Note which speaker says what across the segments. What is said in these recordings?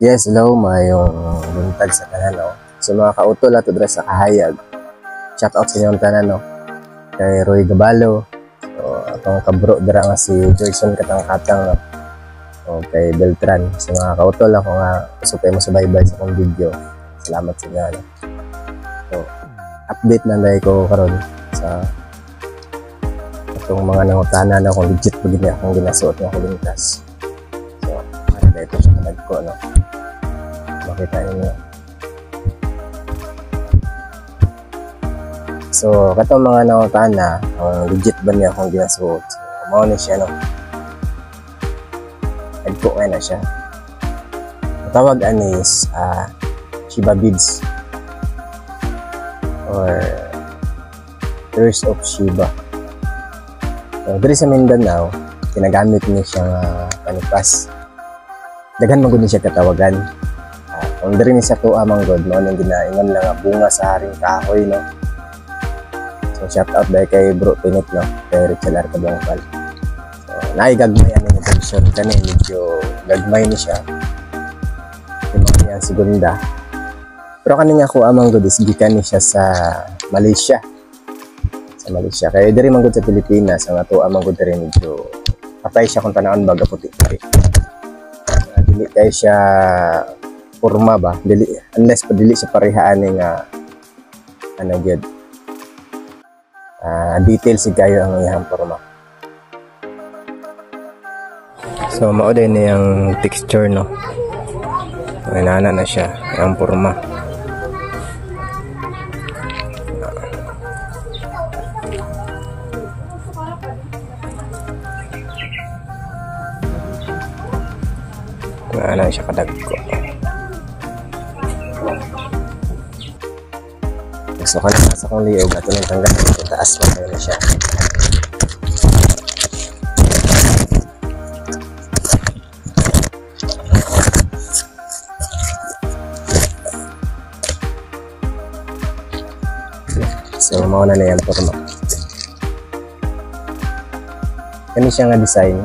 Speaker 1: Yes, hello, mayong buntag sa tanan, no? So mga kautol ato dira sa Kahayag. Shout out sa inyong tanan, no? Kay Roy Gabalo. So atong kabro dira nga si Gerson Katang-Katang, no? O kay Beltran. So mga kautol ako nga usupay mo subaybay sa akong video. Salamat sa inyo, no? So update na dahil ko karon sa atong mga nangutanan na kung legit ba gini akong ginasuot nga kulintas. So para dito sa kanag ko, no? Makita niyo. So, katong mga nangutaan na kung legit ba niya akong ginasuot. So, mao ni siya, no? Nagko na siya. Ang tawag anis Shiba beads or Tears of Shiba. So, diri sa Mindanao, ginagamit niya siyang panipas. Daghan man gud siya katawagan. Kung diri ni sa tuwa manggod, mao nang ginaingon lang nga bunga sa haring kahoy, no? So shout out dahil kay Bro Pinit, no? Kay Richel Arcabangkal. So naigagmay ang version kani, medyo gagmay ni siya. Yung mga segunda. Pero kani nga ko amang god is gikan ni siya sa Malaysia. Sa Malaysia. Kaya diri man gud sa Pilipinas, ang ato amang god diri medyo patay siya kung tanawon baga puti. Dili kay siya forma ba, dili unless padili sa parehaan nga ano gyud details si kayo ang iyang forma. So mao din yung texture, no? Inana na siya ang forma. Inana siya kadagko. So kanina sa kong liog at nang tanggal sa taas pa na siya. So mao na yung forma. Kani siya nga design,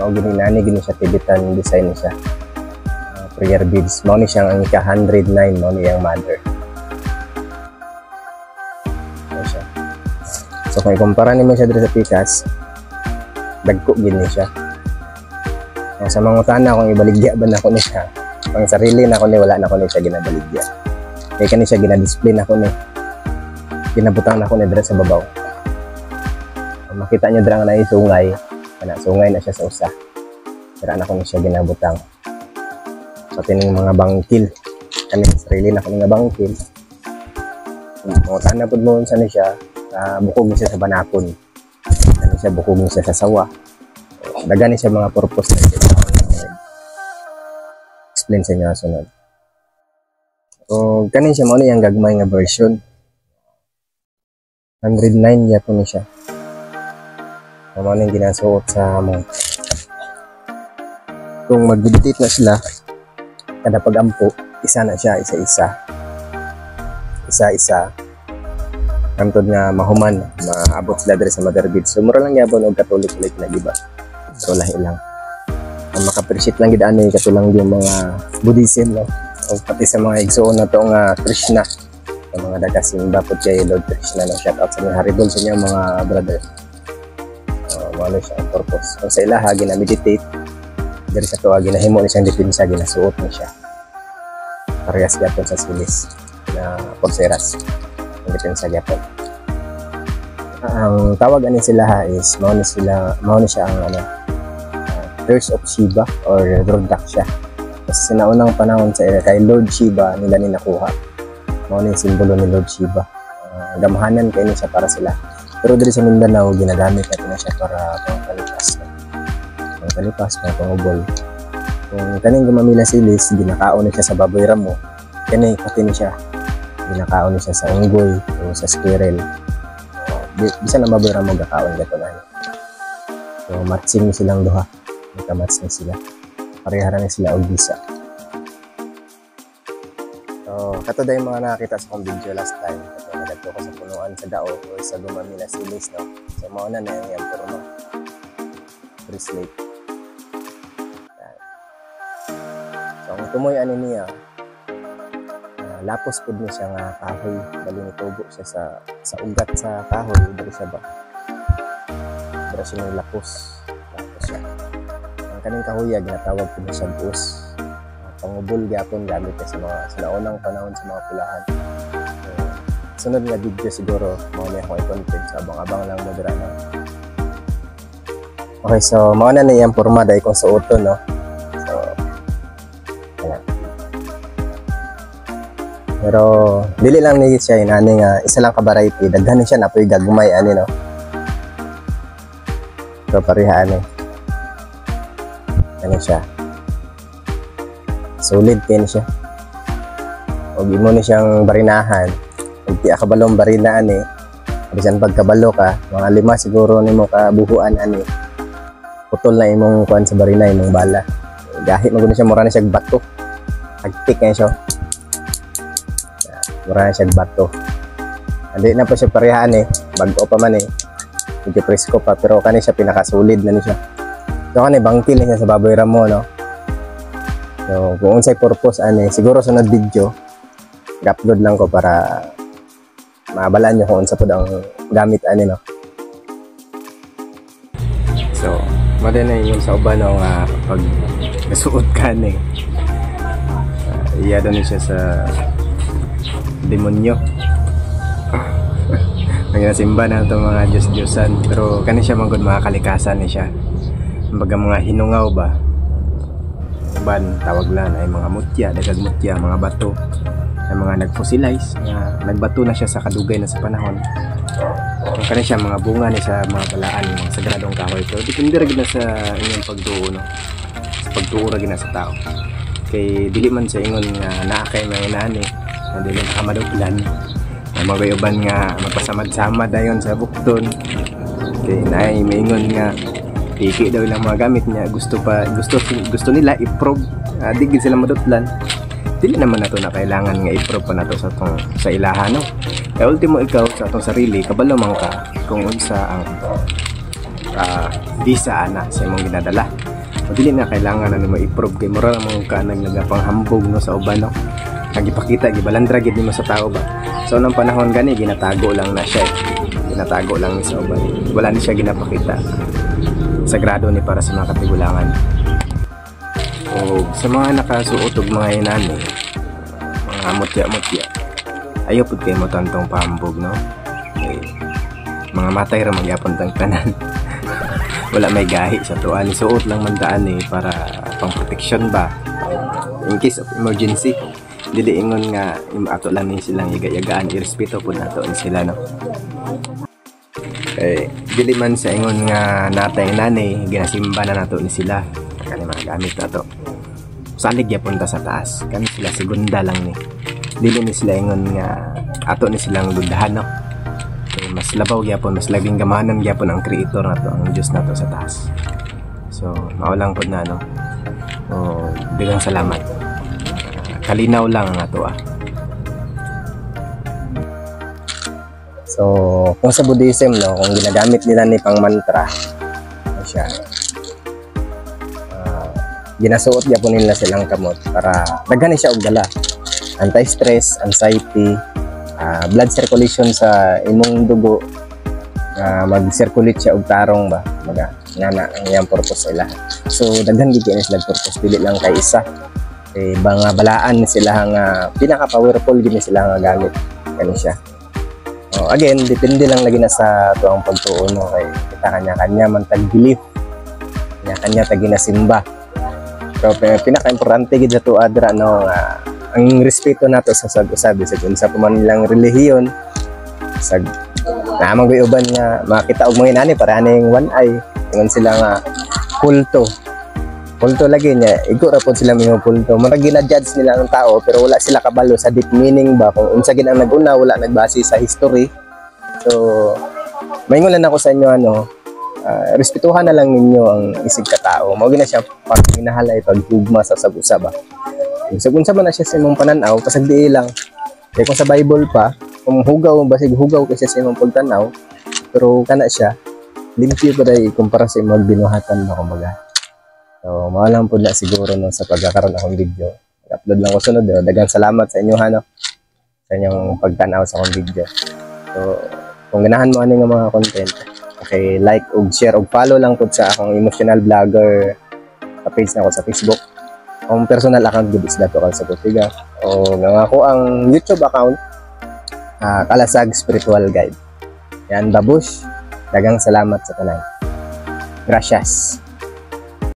Speaker 1: mao gini siya Tibetan design siya. Prayer beads, mao ni siya ang ika-109, mao ni yang mother. So kung ikumpara naman siya dito sa Pikas, dagko gini siya. Sa mga utana kung ibaligya ba na ako niya, pang sarili na ako ni wala na ako ni siya ginabaligya. Kaya kani siya ginadisplay na ako ni, ginabutang na ako ni dito sa babaw. Makita niyo dito na isungay, sungay na siya sa usa. Dira na ako ni siya ginabutang. Pati ng mga bangkil, kani sarili na ako nga bangkil. Kung utana po mo sa siya, bukog niya siya sa banakon. Ano siya, bukog niya siya sa sawa. Dagan niya siya mga purpose na siya. Explain sa inyo sunod. So, kanin siya, mauna yung gagmay nga version. 109 yato niya siya. Mauna yung ginasuot sa among. Kung mag-meditate na sila, kada pag-ampo, isa na siya, isa-isa. Isa-isa. Kantod nga mahuman, maabot sila diri sa Mother Beads. So mura lang yabon og Catholic ulit na giba. So lahi lang. Ang maka-appreciate lang gid ani katulang yung mga Buddhism, no? O pati sa mga igsoon na to nga Krishna. Sa mga dagasimba po kay Lord Krishna, no? Shout out sa mga haribol sa inyo mga brother. Wala siya ang purpose. Kung sa ilaha ginameditate, diri sa tuwa ginahimo ni siyang depensa, ginasuot ni siya. Parehas gyapon sa silis na pulseras. Depensa gyapon. Ang tawag ani sila is mao ni siya ang Tears of Shiba or Rudraksha. Kasi sa naunang panahon sa kay Lord Shiba nila ni nakuha. Mao ni simbolo ni Lord Shiba. Gamhanan kay ni siya para sila. Pero diri sa Mindanao ginagamit natin na siya para pangpalipas. Pangpalipas, pangubol. Kung kaning gumamila silis, ginakaon ni siya sa baboy ramo. Kani pati ni siya ginakaon siya sa unggoy o sa squirrel. Bisa na mabura mo gakaon gato na. So matching silang duha. Magka-match na sila. Parehara na sila og bisa. So kato day mga nakita sa akong video last time. Kato nagadto ko sa punuan sa dao o sa gumamila silis, no. So mao na yung forma. Bracelet. Ang tumoy ani niya, lapos pud ni siya nga kahoy, bali nitubo siya sa ugat sa kahoy, diri siya ba. Diri siya ng lapos siya. Ang kaning kahoy ginatawag pud siya buos. Pangubol gyapon gamit sa mga sa naunang panahon sa mga pulahan. Sunod nga video siguro mao na ako i-content sa abang-abang lang mo dira na. Okay, so mao na niyang porma dai kung suoton, no. So ayan. Pero dili lang ni siya inani nga isa lang ka variety, daghan siya napoy gagmay ani, no. So pareha ani. Ano siya? Solid kayo siya. O mo ni siyang barinahan. Hindi akabalong barinaan eh. Bisan pagkabalo ka, mga 5 siguro ni mo kabuhuan ani. Putol na imong kuan sa barina, imong bala. Gahi maguna siya, mura na siya bato. Agtik na siya. Mura na siya bato. Hindi na pa siya parehaan eh. Bago pa man eh. Medyo presko pa, pero kani siya pinakasolid na ni siya. So kani bangkil niya sa baboy ramo, no. So, kung unsay purpose ani, siguro sunod video i-upload lang ko para maabalaan nyo kung unsa pud ang gamit ani, no. So, madali na yung sa uban nga pag nasuot ka ni. Iya doon siya sa demonyo. Nagsimba na itong mga Diyos-Diyosan, pero kani siya manggod mga kalikasan ni siya. Kumbaga mga hinungaw ba. Ban tawag lang ay mga mutya, dagag mutya, mga bato ay mga nagfossilize na nagbato na siya sa kadugay na sa panahon. Kung kani siya mga bunga ni sa mga balaan, mga sagradong kahoy, pero depende ra gid na sa inyong pagtuo, no. Sa pagtuo ra gid na sa tao. Kay dili man sa ingon nga naa kay mga inani na dili nakamaduglan. Ay mga uban nga magpasamad-samad dayon sa bukton. Kay naay maingon nga piki daw ilang mga gamit niya, gusto nila i-probe, di sila madutlan. Dili naman nato na kailangan nga i-probe pa nato sa ilaha, no. Kaya ultimo ikaw sa atong sarili kabalo man ka kung unsa ang visa ana sa imong ginadala. O dili na kailangan na nimo i-probe kay mura man ka nagapanghambog, no, sa uban, no. Nagipakita gibalandra gid nimo sa tao ba. So nang panahon gani ginatago lang na siya. Ginatago lang ni sa uban. Wala ni siya ginapakita. Sagrado ni para sa mga katigulangan. O sa mga nakasuot og mga inani, mga mutya-mutya, ayaw pud kay mo tantong pahambog, no. Okay. Mga matay ra magyapon tang tanan. Wala may gahi sa tuan, suot lang man daan eh para pang protection ba, in case of emergency. Dili ingon nga ato lang ni silang yaga-yagaan, irespeto pud nato ni sila, no. Dili man sa ingon nga natay nanay ginasimba na nato ni sila kani mga gamit nato. Salig gyapon ta sa taas, kani sila segunda lang ni. Dili ni sila ingon nga ato ni silang dudahan, no. Mas labaw gyapon, mas labing gamahanan gyapon ang creator nato, ang Dios nato sa taas. So mao lang pud na, no. O daghang salamat. Kalinaw lang ang ato. So, kung sa Buddhism, no, kung ginagamit nila ni pang mantra, siya, ginasuot gyapon nila silang kamot para daghan siya og dala. Anti-stress, anxiety, blood circulation sa imong dugo, mag-circulate siya og tarong ba, mga nana ang iyang purpose nila. So, daghan gid sila purpose, dili lang kay isa. Mga balaan sila nga pinaka-powerful gid sila nga gamit kani siya. Again, depende lang lagi na sa tuang pagtuo, no, kay kita kanya-kanya man tag-belief, kanya-kanya tag-ginasimba. Pero pinaka-importante gid sa tuwa dira, no, ang respeto nato sa usab sa unsa pa man nilang relihiyon, sa namang uban nga makita og mga inani para aning one eye, ingon sila nga kulto lagi niya, igo ra pod sila mga kulto. Murag gina-judge nila ang tao pero wala sila kabalo sa deep meaning ba, kung unsa gid ang naguna, wala nagbase sa history. So maingon lang ako sa inyo, ano, respetuhan na lang ninyo ang isig ka tao. Mao gina siya pag hinahalay paghugma sa usab ba. Kung unsa man na siya sa imong pananaw, pasagdi lang. Kaya kung sa Bible pa, kung hugaw, basig hugaw kasi sa imong pagtanaw, pero kana siya limpyo pa dai kumpara sa imong binuhatan ba, kumbaga. So mao lang pud na siguro no sa pagkakaroon akong video. Upload lang ko sunod. Daghang salamat sa inyo no sa inyong pagtanaw sa akong video. So kung ganahan mo ani nga mga content, okay, like ug share ug follow lang pud sa akong emotional vlogger sa page na ako sa Facebook. Ang personal account gud is Dato Carl Sagutiga o nga ako ang YouTube account Kalasag Spiritual Guide. Yan babush. Daghang salamat sa tanan. Gracias.